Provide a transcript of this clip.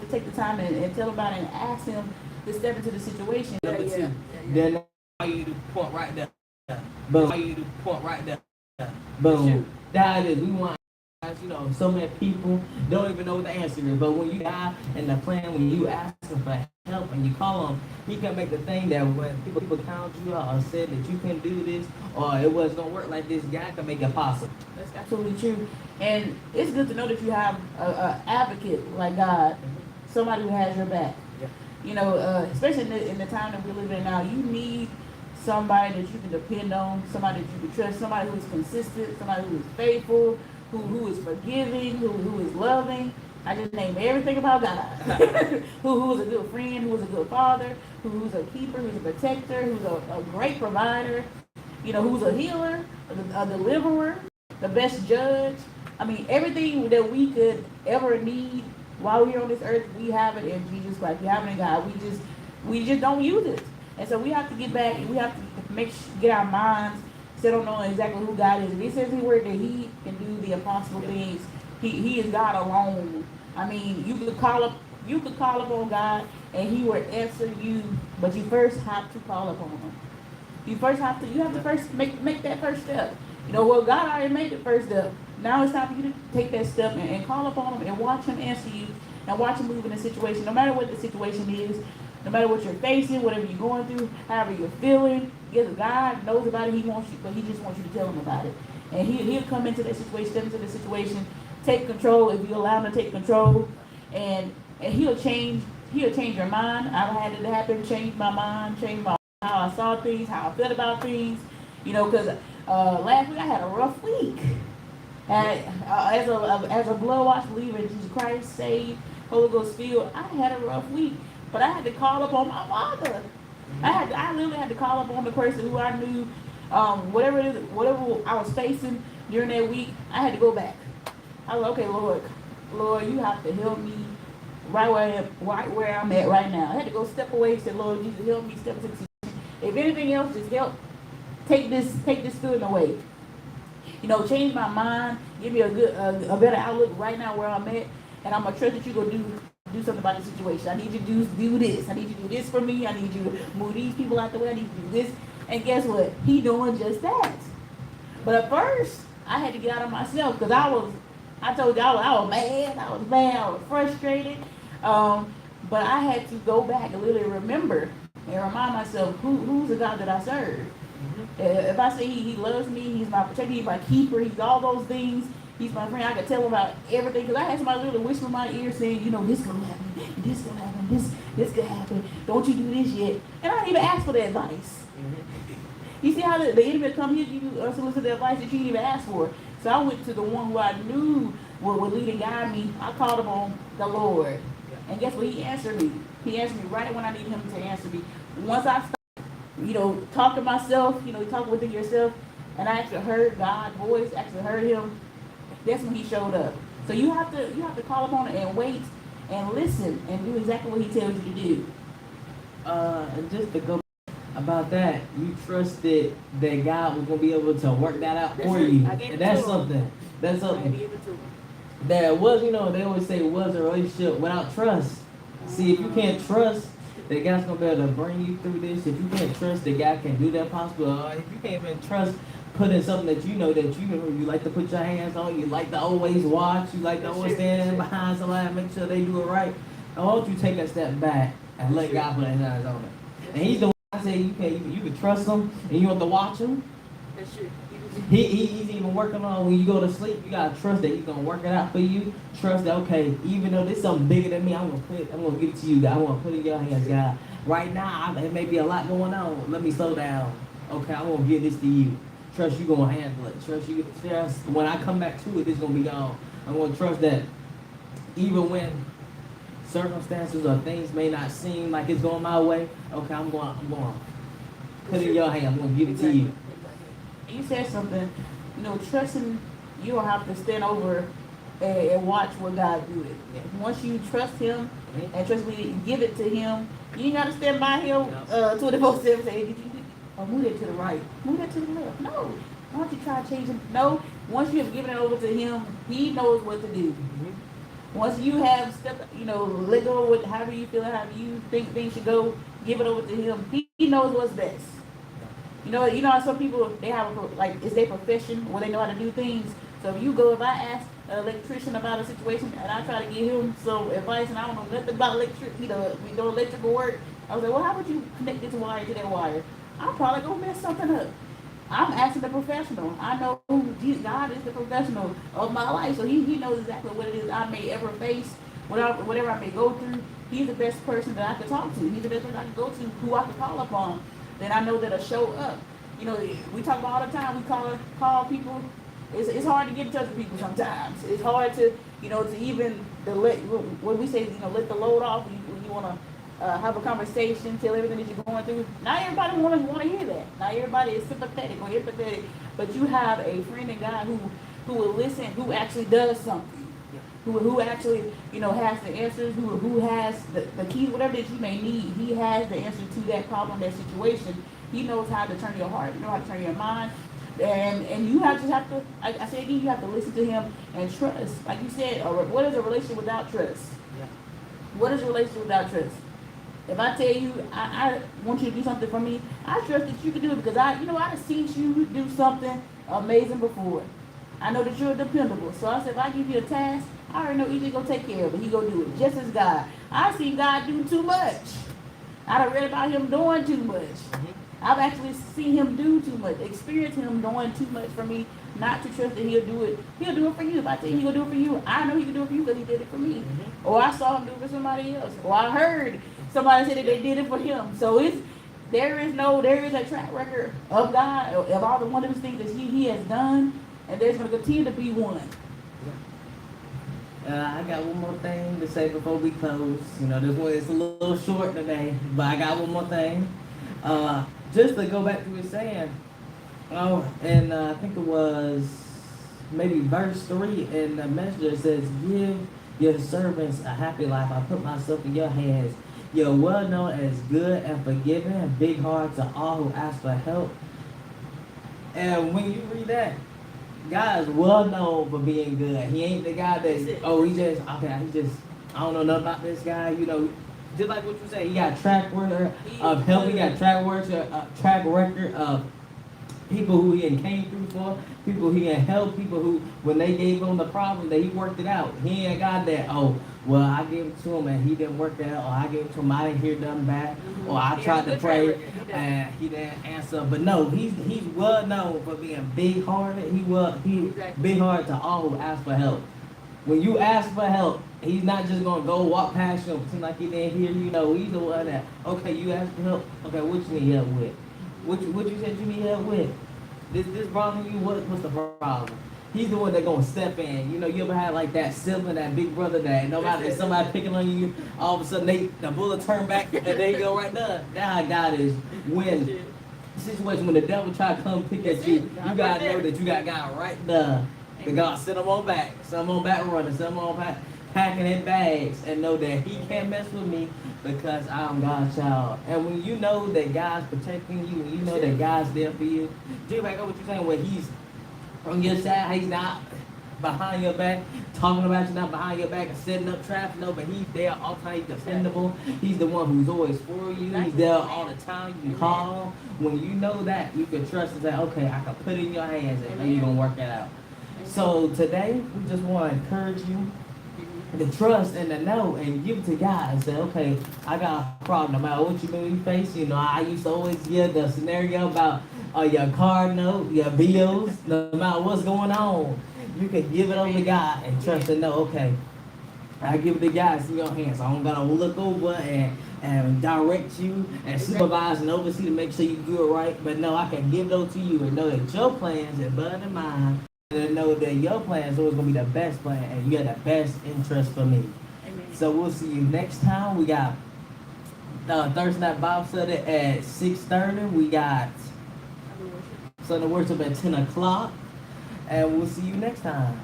to take the time and tell him about it and ask him to step into the situation. Number two. Then I you to point right there. Boom. I you to point right there. Boom. That is, we want, so many people don't even know what the answer is. But when you die in the plan, when you ask him for help and you call him, he can make the thing that when people count you out or said that you couldn't do this or it wasn't gonna work like this, God can make it possible. That's absolutely true. And it's good to know that you have an advocate like God, somebody who has your back. Yeah. Especially in the time that we're living in now, you need somebody that you can depend on, somebody that you can trust, somebody who is consistent, somebody who is faithful, who is forgiving, who is loving. I just named everything about God. who is a good friend, who is a good father, who's a keeper, who's a protector, who's a great provider, who's a healer, a deliverer, the best judge. I mean, everything that we could ever need while we're on this earth, we have it in Jesus Christ. We have it in God. We just don't use it. And so we have to get back and we have to get our minds set on knowing exactly who God is. If he says in the word that he can do the impossible things, he is God alone. I mean, you could call upon God and he will answer you, but you first have to call upon him. You have to first make that first step. Well, God already made the first step. Now it's time for you to take that step and call upon him and watch him answer you and watch him move in the situation, no matter what the situation is. No matter what you're facing, whatever you're going through, however you're feeling, yes, God knows about it. He wants you, but he just wants you to tell him about it. And he'll come into that situation, step into the situation, take control if you allow him to take control, and he'll change your mind. I've had it happen, change my mind, how I saw things, how I felt about things. Because last week I had a rough week. And as a blood washed believer in Jesus Christ, saved, Holy Ghost filled, I had a rough week. But I had to call upon my father. I literally had to call upon the person who I knew, whatever I was facing during that week. I had to go back. I was like, okay, Lord, you have to help me right where I'm at right now. I had to go step away and say, Lord Jesus, help me step into the situation. If anything else, just help take this feeling away. Change my mind, give me a better outlook right now where I'm at, and I'm gonna trust that you go do something about the situation. I need you to do this. I need you to do this for me. I need you to move these people out the way. I need you to do this. And guess what? He doing just that. But at first, I had to get out of myself because I told you I was mad. I was frustrated. But I had to go back and literally remember and remind myself who's the God that I serve. Mm-hmm. If I say he loves me, he's my protector, he's my keeper, he's all those things. He's my friend. I could tell him about everything because I had somebody literally whisper in my ear saying, this gonna happen, this gonna happen, this could happen. Don't you do this yet? And I didn't even ask for the advice. Mm-hmm. You see how the enemy come here to solicit the advice that you didn't even ask for. So I went to the one who I knew would lead and guide me. I called upon the Lord, and guess what? He answered me. He answered me right when I needed him to answer me. Once I started, talk to myself, talk within yourself, and I actually heard God's voice. Actually heard him. That's when he showed up. So you have to call upon it and wait and listen and do exactly what he tells you to do. And just to go about that, you trusted that God was gonna be able to work that out for you. And that's something. That's something. There was, they always say, was a relationship without trust. See, if you can't trust that God's gonna be able to bring you through this, if you can't trust that God can do that possible, if you can't even trust putting something that you like to put your hands on, you like to always watch, you like to always stand behind somebody and make sure they do it right. I want you to take a step back and let God put his hands on it. And he's the one I say you can trust him and you have to watch him. That's true. He's even working on when you go to sleep. You gotta trust that he's gonna work it out for you. Trust that even though there's something bigger than me, I'm gonna give it to you. God, I want to put it in your hands, God. Right now, it may be a lot going on. Let me slow down. Okay, I'm gonna give this to you. Trust you gonna handle it. Trust when I come back to it, it's gonna be gone. I'm gonna trust that even when circumstances or things may not seem like it's going my way, okay, I'm going put it in your hand. I'm gonna give it to you. You said something, trusting, you don't have to stand over and watch what God do it. Once you trust him and trust me, give it to him, you ain't gotta stand by him 24/7 say, move that to the right, move that to the left. No. Why don't you try to change him? No. Once you have given it over to him, he knows what to do. Once you have stepped, let go with however you feel, how you think things should go, give it over to him. He knows what's best. How some people they have like it's their profession where they know how to do things. So if I ask an electrician about a situation and I try to give him some advice and I don't know nothing about electrical work, I was like, well, how would you connect this wire to that wire? I'm probably gonna mess something up. I'm asking the professional. I know God is the professional of my life, so He knows exactly what it is I may ever face, whatever I may go through. He's the best person that I could talk to. He's the best person I can go to, who I can call upon. Then I know that'll show up. We talk about all the time. We call people. It's hard to get in touch with people sometimes. It's hard to what we say, let the load off when you want to have a conversation, tell everything that you're going through. Not everybody want to hear that. Not everybody is sympathetic or empathetic, but you have a friend in God who will listen, who actually does something, who actually has the answers, who has the keys, whatever that you may need. He has the answer to that problem, that situation. He knows how to turn your heart. He knows how to turn your mind. And you have to, I say again, you have to listen to him and trust. Like you said, what is a relationship without trust? Yeah. What is a relationship without trust? If I tell you, I want you to do something for me, I trust that you can do it because I've seen you do something amazing before. I know that you're dependable. So I said, if I give you a task, I already know EJ gonna take care of it. He gonna do it just as God. I've seen God do too much. I've read about him doing too much. Mm-hmm. I've actually seen him do too much, experienced him doing too much for me, not to trust that he'll do it. He'll do it for you. If I tell you he'll do it for you, I know he can do it for you because he did it for me. Mm-hmm. Or I saw him do it for somebody else. Or I heard somebody say that they did it for him. So there is a track record of God, of all the wonderful things that he has done, and there's going to continue to be one. I got one more thing to say before we close. This one is a little short today, but I got one more thing. Just to go back to what you're saying, and I think it was maybe verse 3 in the Messenger says, give your servants a happy life. I put myself in your hands. You're well known as good and forgiving and big heart to all who ask for help. And when you read that, God is well known for being good. He ain't the guy that, I don't know nothing about this guy, just like what you say, he got track record of help, he got track record of people who he came through for, people he helped, people who, when they gave him the problem, that he worked it out. He ain't got that, I gave it to him and he didn't work that out, or I gave it to him, I didn't hear nothing back, or I tried to pray and he didn't answer. But no, he's well known for being big-hearted. He big-hearted to all who ask for help. When you ask for help, he's not just going to go walk past you and pretend like he didn't hear you. He's the one that, okay, you asked for help. Okay, what you need help with? What you said you need help with? This bothering you? What's the problem? He's the one that's going to step in. You ever had like that sibling, that big brother that somebody picking on you, all of a sudden the bullet turn back and they go right there. That's how God is. When situation when the devil try to come pick at you, you got to know that you got God right there. The God send them on back. Some on back running, some on back packing in bags, and know that he can't mess with me because I'm God's child. And when you know that God's protecting you, and you know that God's there for you, just like what you're saying, when he's on your side, he's not behind your back, talking about you, not behind your back and setting up traffic, no, but he's there all the time, he's dependable, he's the one who's always for you, he's there all the time, you can call. When you know that, you can trust and say, okay, I can put it in your hands and you're going to work it out. So today, we just want to encourage you to trust and to know and give it to God and say, okay, I got a problem. No matter what you may face, I used to always give the scenario about your car note, your bills, no matter what's going on. You can give it over to God and trust and know, okay, I give it to God, it's in your hands. I don't got to look over and direct you and supervise and oversee to make sure you do it right. But no, I can give those to you and know that your plans are better than mine. And know that your plan is always going to be the best plan and you got the best interest for me. Amen. So we'll see you next time. We got Thursday night Bible study at 6:30. We got Sunday worship at 10 o'clock. And we'll see you next time.